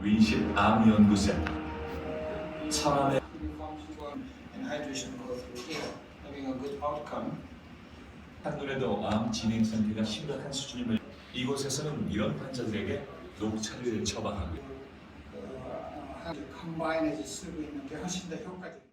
윈실 암연구센터 천암의 and hydration go through here, having a good outcome. 한눈에도 암 진행 상태가 심각한 수준임을 이곳에서는 이런 환자들에게 녹차를 처방하고 컴바인해서 쓰고 있는 게 훨씬 더 효과적이에요.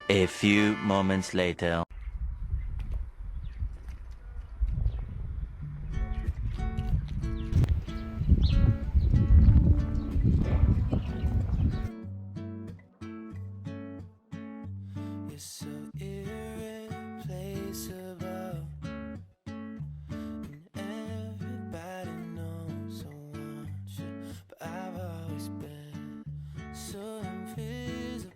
A few moments later. You're so irreplaceable, and everybody knows I want you, but I've always been so invisible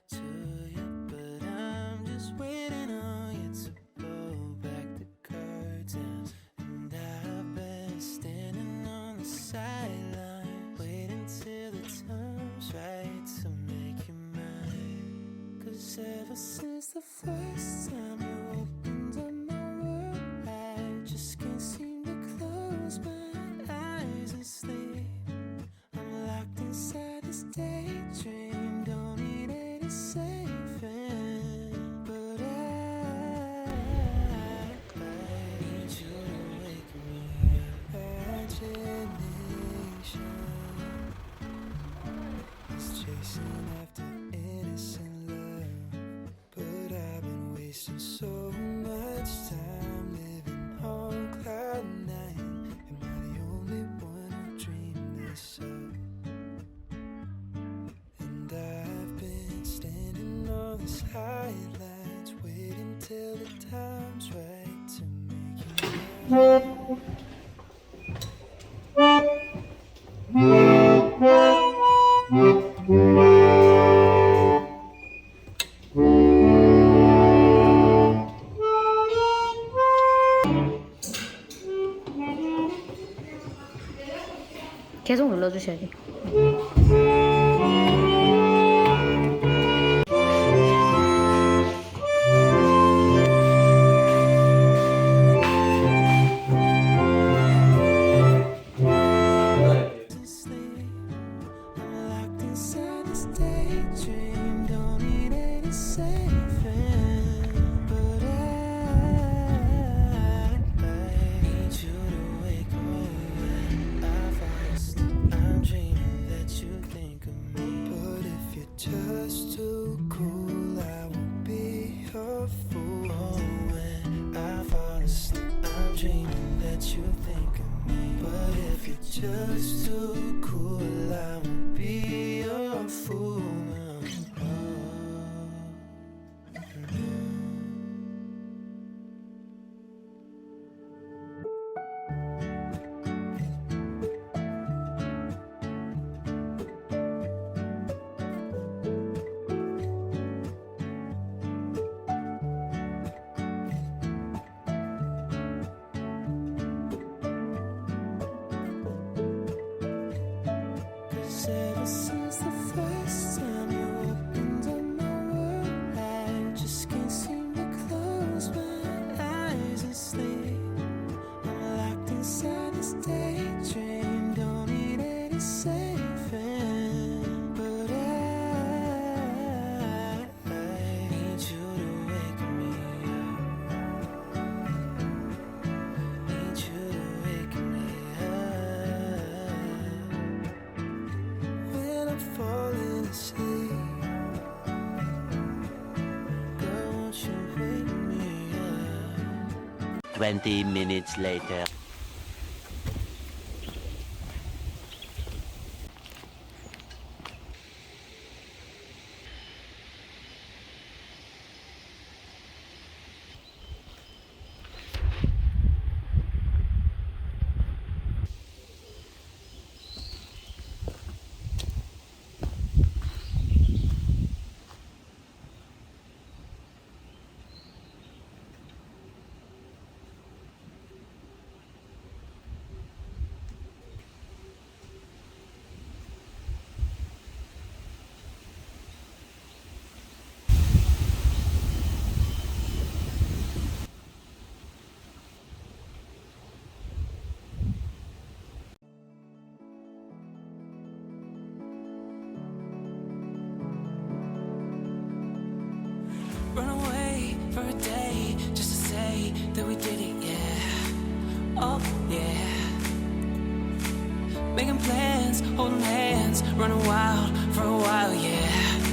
to you. But I'm just waiting on you to pull back the curtains, and I've been standing on the sideline, waiting till the time's right to make you mine. 'Cause ever since the first time you opened up my world, I just can't seem to close my eyes and sleep. I'm locked inside this daydream, don't need any saving. But I need you to wake me up. Imagination is chasing after innocent love, but I've been wasting so much time living on cloud nine. silence, waiting till the time's right to make you 계속 눌러주셔야지. sleep. I'm locked inside this daydream, don't need any saving. But I need you to wake me when I fall asleep. I'm dreaming that you think of me. But if you're just too cool, I won't be your fool. Oh, when I fall asleep, I'm dreaming that you think of me. But if you're just too cool, I won't be your fool. Cause ever since the first time you opened up my world, I just can't seem to close my eyes and sleep. I'm locked inside this daydream, don't need any saving. But I need you to wake me up. Need you to wake me up when I'm falling asleep. Girl, won't you wake me up? 20 minutes later. Run away for a day just to say that we did it, yeah. Oh, yeah. Making plans, holding hands, running wild for a while, yeah.